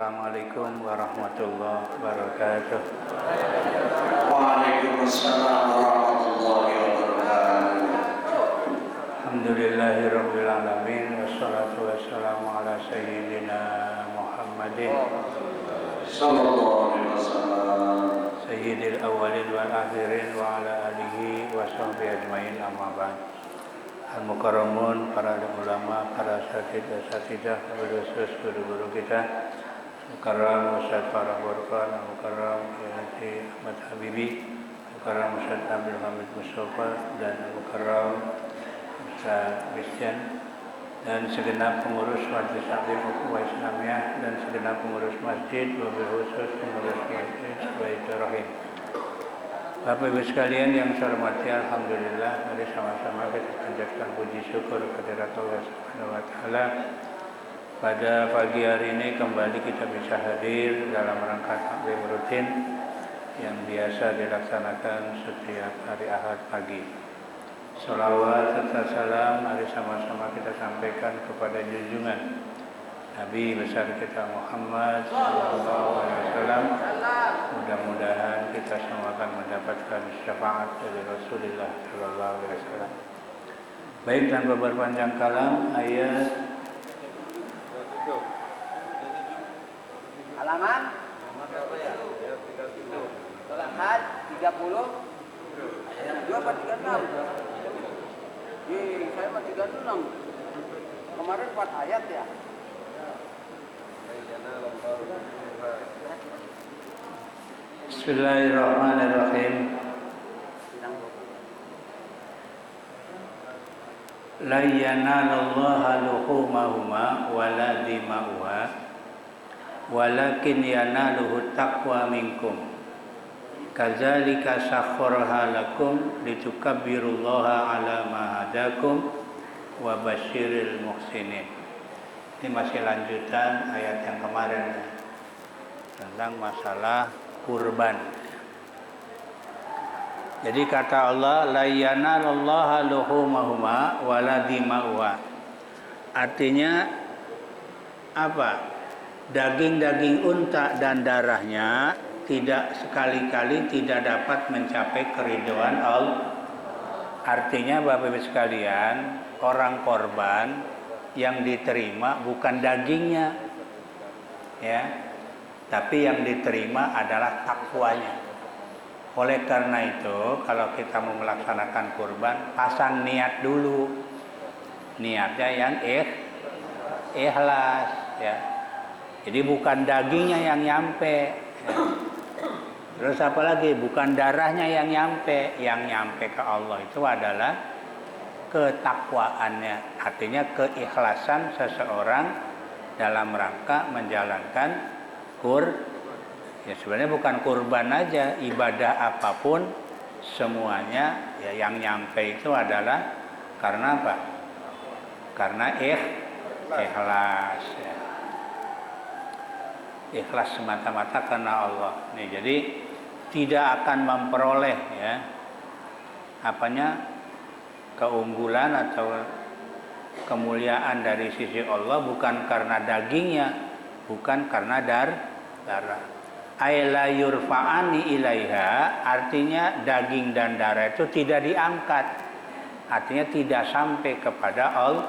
Assalamualaikum warahmatullahi wabarakatuh. Waalaikumsalam warahmatullahi wabarakatuh. Alhamdulillahirabbil alamin wassalatu wassalamu ala sayyidina Muhammadin Sallallahu alaihi wasallam. sayyidil awwalin wal akhirin wa ala alihi wa sahbihi ajmain, amma ba'd. Al-mukarramun, para ulama, para asatidzah, khusus guru-guru kita, Mukarram Ustaz Farah Burqan, Mukarram Haji Ahmad Habibi, Mukarram Ustaz Abdul Hamid Mustafa, dan Mukarram Ustaz Bisjan, dan segenap pengurus Majelis Taklim Ukhuwah Islamiyah, dan segenap pengurus masjid, wabil khusus pengurus masjid Baitur Rahim. Bapak Ibu sekalian yang saya hormati, alhamdulillah, mari sama-sama kita panjatkan puji syukur kehadirat Allah Subhanahu wa taala. Pada pagi hari ini kembali kita bisa hadir dalam rangka taklim rutin yang biasa dilaksanakan setiap hari Ahad pagi. Sholawat serta salam mari sama-sama kita sampaikan kepada junjungan Nabi besar kita Muhammad sallallahu alaihi wasallam. Mudah-mudahan kita semua akan mendapatkan syafaat dari Rasulullah sallallahu alaihi wasallam. Baik, tanpa berpanjang kalam, ayat halaman Al-Ahad 30 2 apa 36? Saya mah 36. Kemarin 4 ayat ya. Bismillahirrahmanirrahim. La yanalallaha luhumahuma wala dima'uha walakin yanaluhu taqwa minkum kadzalika sakhkharaha lakum litukabbirullaha ala ma hadakum wa basyiril muhsinin. Ini masih lanjutan ayat yang kemarin tentang masalah kurban. Jadi kata Allah, la yanalallaha luhumahuma wala dima'uha. Artinya apa? Daging-daging unta dan darahnya tidak sekali-kali tidak dapat mencapai keridhaan Allah. Artinya Bapak Ibu sekalian, orang korban yang diterima bukan dagingnya, ya, tapi yang diterima adalah takwanya. Oleh karena itu, kalau kita mau melaksanakan kurban, pasang niat dulu. Niatnya yang ikhlas, ya. Jadi bukan dagingnya yang nyampe, ya. Terus apa lagi? Bukan darahnya yang nyampe ke Allah itu adalah ketakwaannya. Artinya keikhlasan seseorang dalam rangka menjalankan ya sebenarnya bukan kurban aja, ibadah apapun semuanya ya yang nyampe itu adalah karena apa? Karena ikhlas, ya. Ikhlas semata-mata karena Allah. Nih, jadi tidak akan memperoleh ya keunggulan atau kemuliaan dari sisi Allah bukan karena dagingnya, bukan karena darah. Aila yurfa'ani ilaiha, artinya daging dan darah itu tidak diangkat, artinya tidak sampai kepada Allah.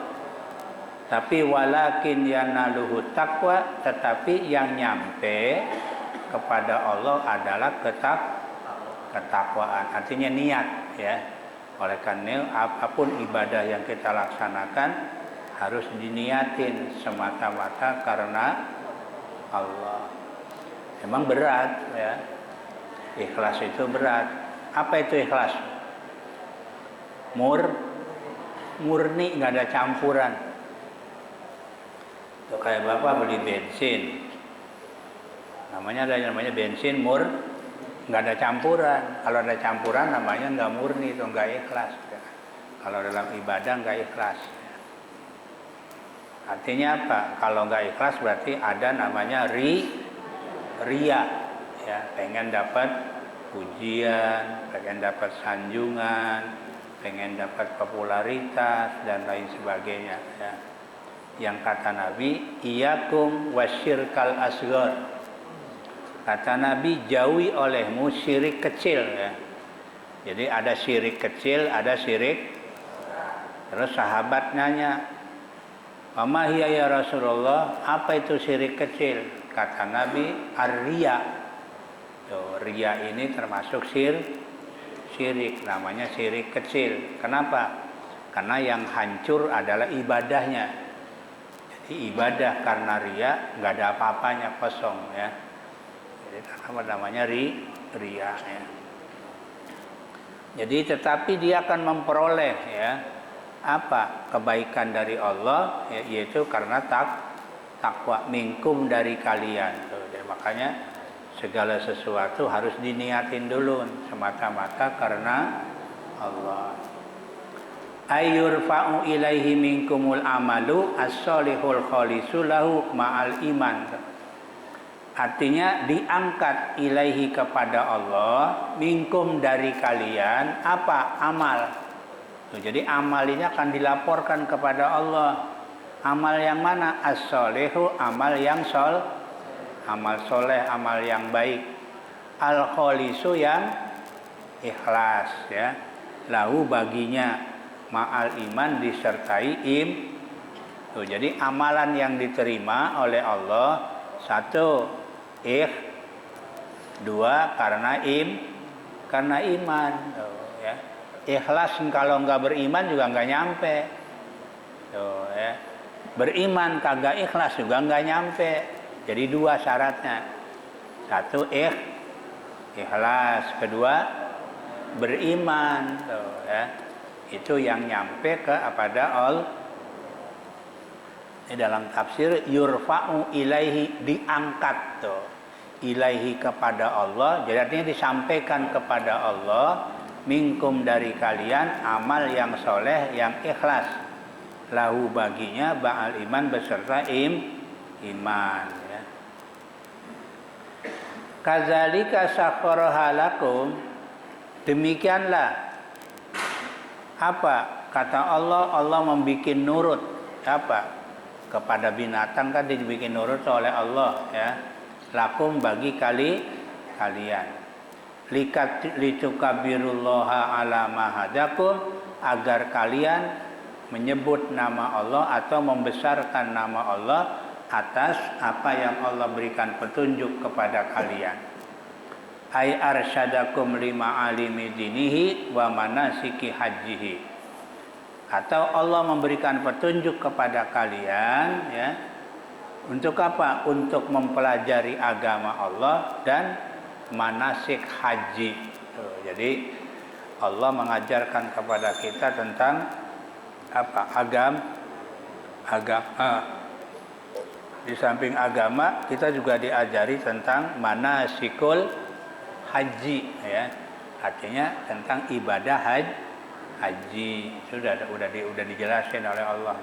Tapi walakin yanaluhu taqwa, tetapi yang nyampe kepada Allah adalah ketakwaan, artinya niat, ya. Oleh karena apapun ibadah yang kita laksanakan harus diniatin semata-mata karena Allah. Emang berat, ya. Ikhlas itu berat. Apa itu ikhlas? Murni, nggak ada campuran. Tuh, kayak bapak beli bensin, namanya bensin nggak ada campuran. Kalau ada campuran namanya nggak murni, itu nggak ikhlas, ya. Kalau dalam ibadah nggak ikhlas, ya. Artinya apa? Kalau nggak ikhlas berarti ada namanya ria, ya, pengen dapat pujian, pengen dapat sanjungan, pengen dapat popularitas dan lain sebagainya, ya. Yang kata Nabi, iyakum wasyirkal asghar. Kata Nabi, jauhi olehmu syirik kecil ya. Jadi ada syirik kecil, ada syirik. Terus sahabat nanya, "Wa hiya ya Rasulullah?" Apa itu syirik kecil? Kata Nabi, ar-riya. Tuh, riya ini termasuk syirik, namanya syirik kecil. Kenapa? Karena yang hancur adalah ibadahnya. Jadi ibadah karena riya nggak ada apa-apanya, kosong ya. Jadi namanya riya ya. Jadi tetapi dia akan memperoleh ya apa kebaikan dari Allah ya, yaitu karena takwa minkum dari kalian. Tuh, jadi makanya segala sesuatu harus diniatin dulu semata-mata karena Allah. Ayyurfa'u ilaihi minkumul amalu as-solihul khalisu lahu ma'al iman. Artinya diangkat ilaihi kepada Allah minkum dari kalian apa? Amal. Jadi amal ini akan dilaporkan kepada Allah. Amal yang mana? As-solihu, amal yang amal soleh, amal yang baik. Al-khalisu yang ikhlas ya. Lahu baginya ma'al iman disertai Tuh, jadi amalan yang diterima oleh Allah, satu dua karena iman. Tuh, ya. Ikhlas kalau nggak beriman juga nggak nyampe. Tuh, ya. Beriman kagak ikhlas juga nggak nyampe. Jadi dua syaratnya. Satu ikhlas, kedua beriman. Tuh, ya. Itu yang nyampe kepada Allah. Ini dalam tafsir yurfa'u ilaihi, diangkat tuh. Ilaihi kepada Allah, jadi artinya disampaikan kepada Allah minkum dari kalian amal yang soleh yang ikhlas lahu baginya ba'al iman beserta iman ya. Kadzalika sakhkharaha lakum, demikianlah apa kata Allah membuat nurut apa kepada binatang kan dibikin nurut oleh Allah ya, lakum bagi kalian litukabirullaha ala ma hadakum, agar kalian menyebut nama Allah atau membesarkan nama Allah atas apa yang Allah berikan petunjuk kepada kalian. Ay arsyadakum lima alimi dinihi wa manasiki hajihi, atau Allah memberikan petunjuk kepada kalian ya, untuk apa? Untuk mempelajari agama Allah dan manasik haji. Tuh, jadi Allah mengajarkan kepada kita tentang apa? Agama. Di samping agama kita juga diajari tentang manasikul haji ya, artinya tentang ibadah haji. Sudah dijelasin oleh Allah,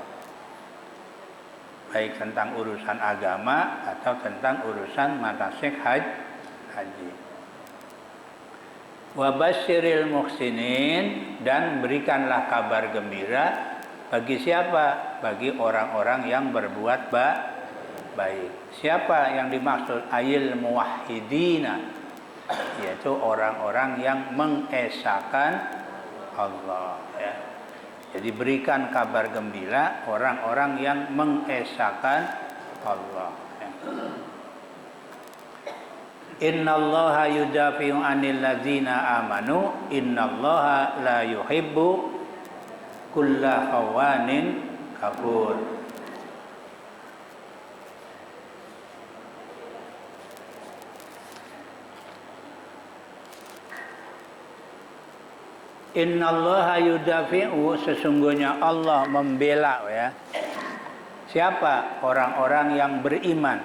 baik tentang urusan agama atau tentang urusan manasik haji. Wa basyiril muhsinin, dan berikanlah kabar gembira bagi siapa? Bagi orang-orang yang berbuat baik. Siapa yang dimaksud? Ayil muwahhidina, yaitu orang-orang yang mengesahkan Allah ya. Jadi berikan kabar gembira orang-orang yang mengesahkan Allah ya. Innallaha yudafi'u 'anil ladzina amanu innallaha la yuhibbu kulla khawanin kafur. Innallaha yudafi'u, sesungguhnya Allah membela ya. Siapa? Orang-orang yang beriman.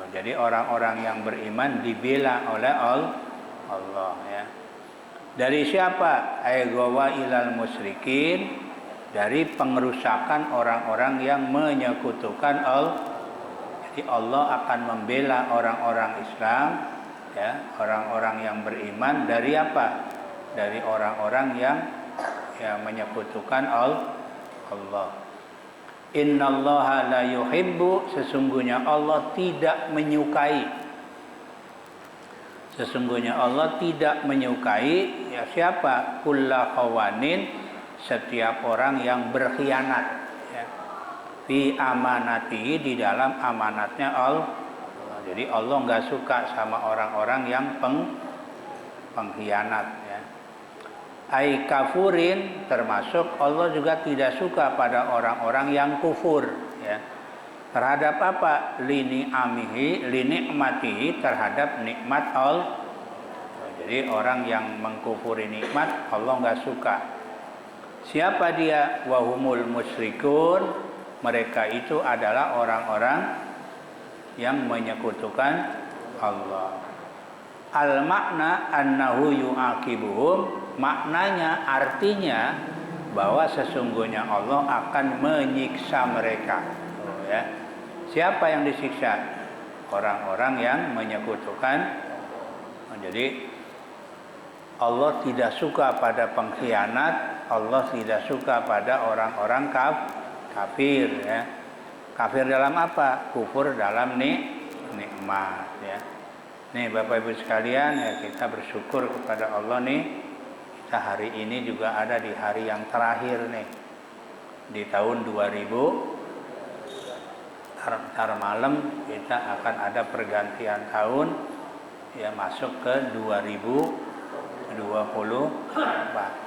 Jadi orang-orang yang beriman dibela oleh Allah ya. Dari siapa? Aygawa ilal musyrikin, dari pengerusakan orang-orang yang menyekutukan Allah. Jadi Allah akan membela orang-orang Islam ya, orang-orang yang beriman dari apa? Dari orang-orang yang menyekutukan Allah. Innallaha la yuhibbu, sesungguhnya Allah tidak menyukai. Sesungguhnya Allah tidak menyukai ya siapa? Kulla khawanin, setiap orang yang berkhianat ya. Fi amanatihi, di dalam amanatnya Allah. Jadi Allah nggak suka sama orang-orang yang pengkhianat ya. Ai kafurin, termasuk Allah juga tidak suka pada orang-orang yang kufur ya. Terhadap apa? Lini nikmatihi, terhadap nikmat Allah. Jadi orang yang mengkufuri nikmat Allah nggak suka. Siapa dia? Wahumul musyrikun, mereka itu adalah orang-orang yang menyekutukan Allah. Al makna annahu yu'aqibuhum, maknanya artinya bahwa sesungguhnya Allah akan menyiksa mereka. Ya. Siapa yang disiksa? Orang-orang yang menyekutukan. Jadi Allah tidak suka pada pengkhianat, Allah tidak suka pada orang-orang kafir ya. Kafir dalam apa? Kufur dalam nikmat ya. Nih Bapak Ibu sekalian ya, kita bersyukur kepada Allah nih. Kita hari ini juga ada di hari yang terakhir nih. Di tahun 2000 ntar malam kita akan ada pergantian tahun ya, masuk ke 2020.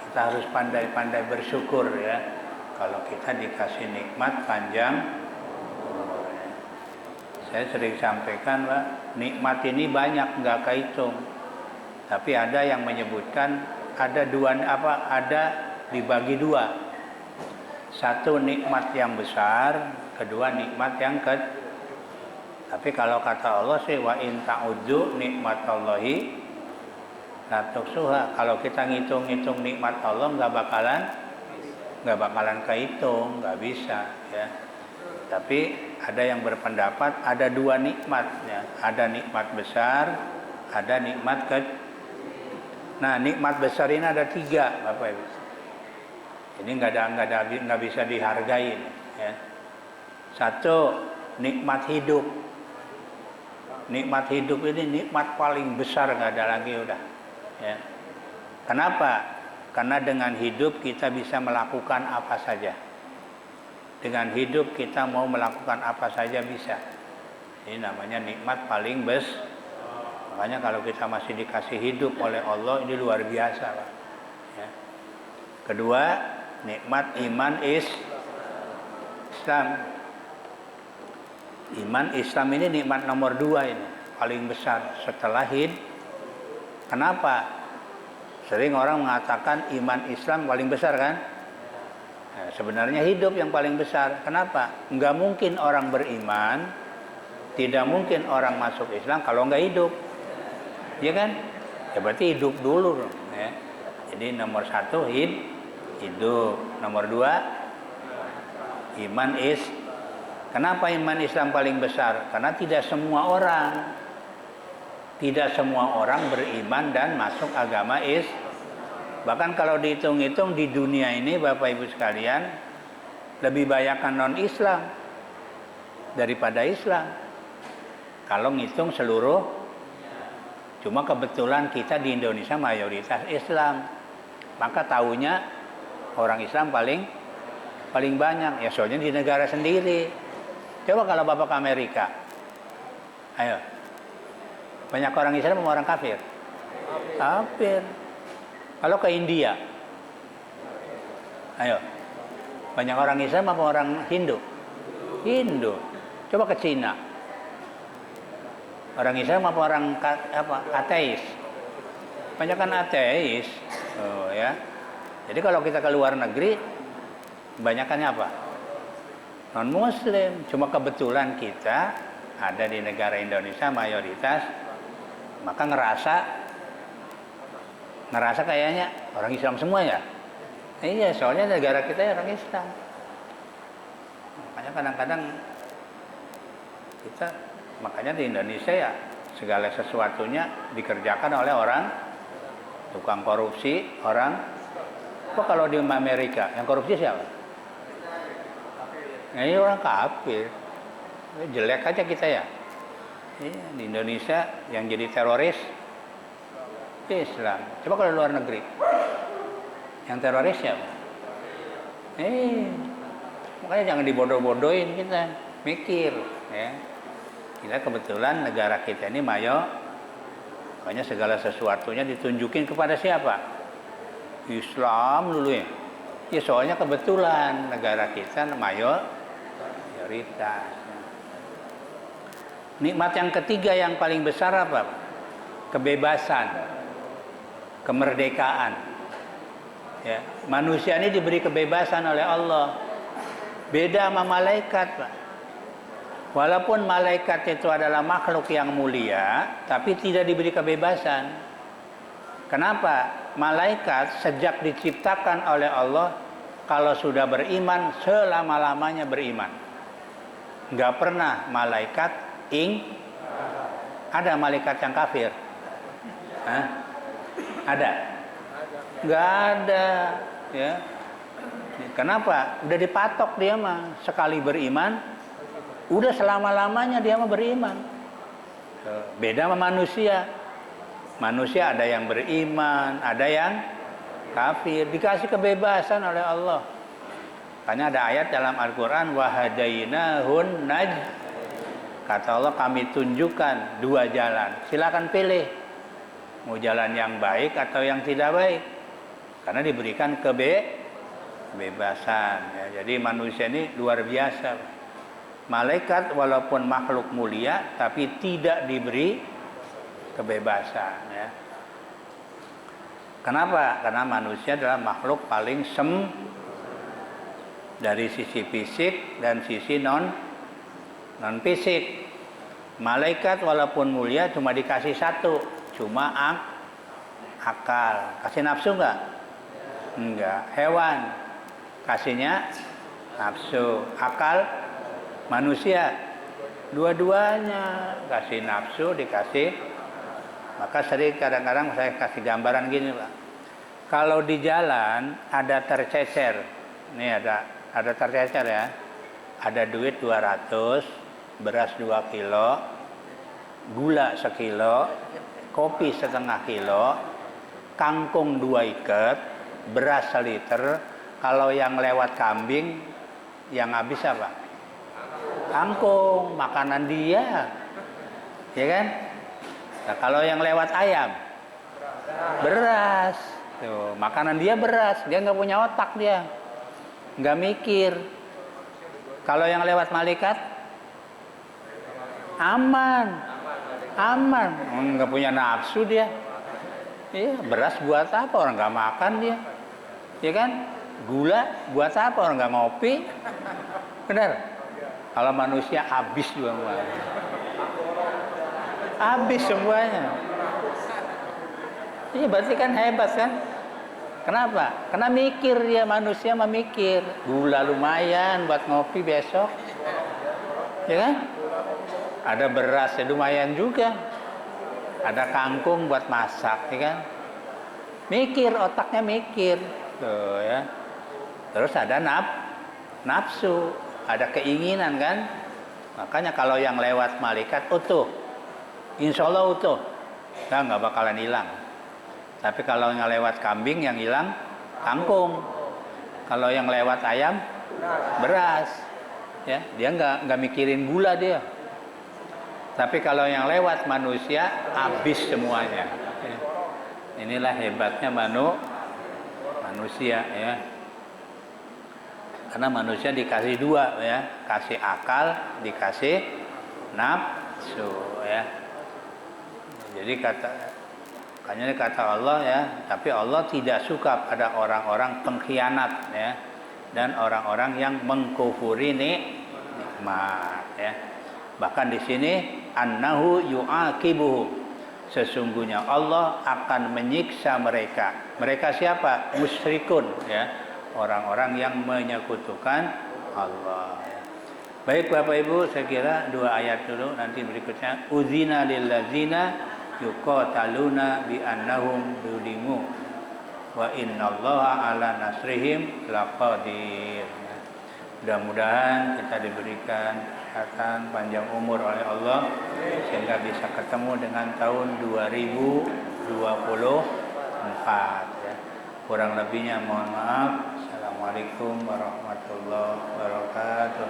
Kita harus pandai-pandai bersyukur ya. Kalau kita dikasih nikmat panjang. Saya sering sampaikan, Pak, nikmat ini banyak nggak kehitung. Tapi ada yang menyebutkan ada dibagi dua. Satu nikmat yang besar, kedua nikmat yang kecil. Tapi kalau kata Allah sih wa in ta'udzu nikmatallahi la tuhsuha. Kalau kita ngitung-ngitung nikmat Allah nggak bakalan kehitung, nggak bisa ya. Tapi ada yang berpendapat ada dua nikmatnya, ada nikmat besar, ada nikmat kecil. Nah, nikmat besar ini ada tiga, Bapak Ibu. Ini nggak bisa dihargai ya. Satu, nikmat hidup. Nikmat hidup ini nikmat paling besar, nggak ada lagi udah. Ya. Kenapa? Karena dengan hidup kita bisa melakukan apa saja. Dengan hidup kita mau melakukan apa saja bisa. Ini namanya nikmat paling besar. Makanya kalau kita masih dikasih hidup oleh Allah, ini luar biasa, Pak. Ya. Kedua, nikmat iman Islam. Iman Islam ini nikmat nomor 2 ini, paling besar setelah hidup. Kenapa? Sering orang mengatakan iman Islam paling besar kan? Nah, sebenarnya hidup yang paling besar. Kenapa? Enggak mungkin orang beriman, tidak mungkin orang masuk Islam kalau enggak hidup. Ya kan? Ya berarti hidup dulu. Ya. Jadi nomor 1 hidup. Nomor 2 iman Kenapa iman Islam paling besar? Karena tidak semua orang beriman dan masuk agama Islam. Bahkan kalau dihitung-hitung di dunia ini Bapak Ibu sekalian, lebih banyakkan non-Islam daripada Islam. Kalau ngitung seluruh, cuma kebetulan kita di Indonesia mayoritas Islam. Maka tahunya orang Islam paling banyak. Ya soalnya di negara sendiri. Coba kalau Bapak ke Amerika. Ayo. Banyak orang Islam sama orang kafir? Kafir. Kalau ke India, ayo, banyak orang Islam apa orang Hindu? Hindu. Coba ke Cina, orang Islam apa orang ateis? Banyak kan ateis, ya. Jadi kalau kita ke luar negeri, banyakannya apa? Non Muslim. Cuma kebetulan kita ada di negara Indonesia mayoritas, maka ngerasa kayaknya orang Islam semua ya. Iya, soalnya negara kita ya orang Islam. Makanya kadang-kadang makanya di Indonesia ya segala sesuatunya dikerjakan oleh orang tukang korupsi, orang. Kok kalau di Amerika yang korupsi siapa? Nah, ini orang kafir. Jelek aja kita ya. Iya, di Indonesia yang jadi teroris Islam. Coba kalau luar negeri, yang teroris siapa? Makanya jangan dibodoh-bodohin kita, mikir ya. Kita kebetulan negara kita ini makanya segala sesuatunya ditunjukin kepada siapa? Islam dulu ya. Ya soalnya kebetulan negara kita mayoritas. Nikmat yang ketiga yang paling besar apa? Kebebasan, kemerdekaan. Ya, manusia ini diberi kebebasan oleh Allah. Beda sama malaikat, Pak. Walaupun malaikat itu adalah makhluk yang mulia, tapi tidak diberi kebebasan. Kenapa? Malaikat sejak diciptakan oleh Allah, kalau sudah beriman, selama-lamanya beriman. Nggak pernah malaikat ada malaikat yang kafir? Hah? Ada? Nggak ada. Ya. Kenapa? Udah dipatok dia mah. Sekali beriman, udah selama-lamanya dia mah beriman. Beda sama manusia. Manusia ada yang beriman, ada yang kafir. Dikasih kebebasan oleh Allah. Makanya ada ayat dalam Al-Quran, wahadainahun kata Allah, kami tunjukkan dua jalan. Silakan pilih. Mau jalan yang baik atau yang tidak baik. Karena diberikan kebebasan. Ya, jadi manusia ini luar biasa. Malaikat walaupun makhluk mulia, tapi tidak diberi kebebasan. Ya. Kenapa? Karena manusia adalah makhluk paling dari sisi fisik dan sisi non fisik. Malaikat walaupun mulia cuma dikasih satu, cuma akal. Kasih nafsu enggak? Enggak. Hewan kasihnya nafsu, akal. Manusia dua-duanya kasih nafsu, dikasih. Maka sering kadang-kadang saya kasih gambaran gini, Pak. Kalau di jalan ada tercecer. Ini ada tercecer ya. Ada duit 200, beras 2 kilo, gula sekilo, kopi setengah kilo, kangkung 2 ikat, beras seliter. Kalau yang lewat kambing, yang habis apa? Kangkung, makanan dia, ya kan? Nah, kalau yang lewat ayam, beras, tuh, makanan dia beras, dia nggak punya otak dia, nggak mikir. Kalau yang lewat malaikat, aman, nggak punya nafsu dia. Iya, beras buat apa, orang nggak makan dia, ya kan? Gula buat apa, orang nggak ngopi, benar? Kalau manusia habis juga, habis semuanya. Iya, berarti kan hebat kan? Kenapa? Karena mikir dia, manusia memikir. Gula lumayan buat ngopi besok, ya kan? Ada beras ya lumayan juga. Ada kangkung buat masak, ya kan? Mikir, otaknya mikir. Tuh ya. Terus ada nafsu, ada keinginan kan? Makanya kalau yang lewat malaikat utuh, insya Allah utuh, nggak bakalan hilang. Tapi kalau yang lewat kambing, yang hilang kangkung. Kalau yang lewat ayam, beras. Ya, dia nggak mikirin gula dia. Tapi kalau yang lewat manusia, habis semuanya. Ya. Inilah hebatnya manusia ya. Karena manusia dikasih dua ya, kasih akal, dikasih nafsu ya. Jadi kata Allah ya, tapi Allah tidak suka pada orang-orang pengkhianat ya, dan orang-orang yang mengkufuri nikmat ya. Bahkan di sini annahu yu'aqibuhum, sesungguhnya Allah akan menyiksa mereka. Mereka siapa? Musyrikun ya, orang-orang yang menyekutukan Allah. Baik Bapak Ibu, saya kira 2 ayat dulu, nanti berikutnya uzina lillazina yuqataluna bi annahum zulimu wa innallaha ala nasrihim laqadir. Mudah-mudahan kita diberikan kesehatan, panjang umur oleh Allah sehingga bisa ketemu dengan tahun 2024 ya. Kurang lebihnya mohon maaf. Assalamualaikum warahmatullahi wabarakatuh.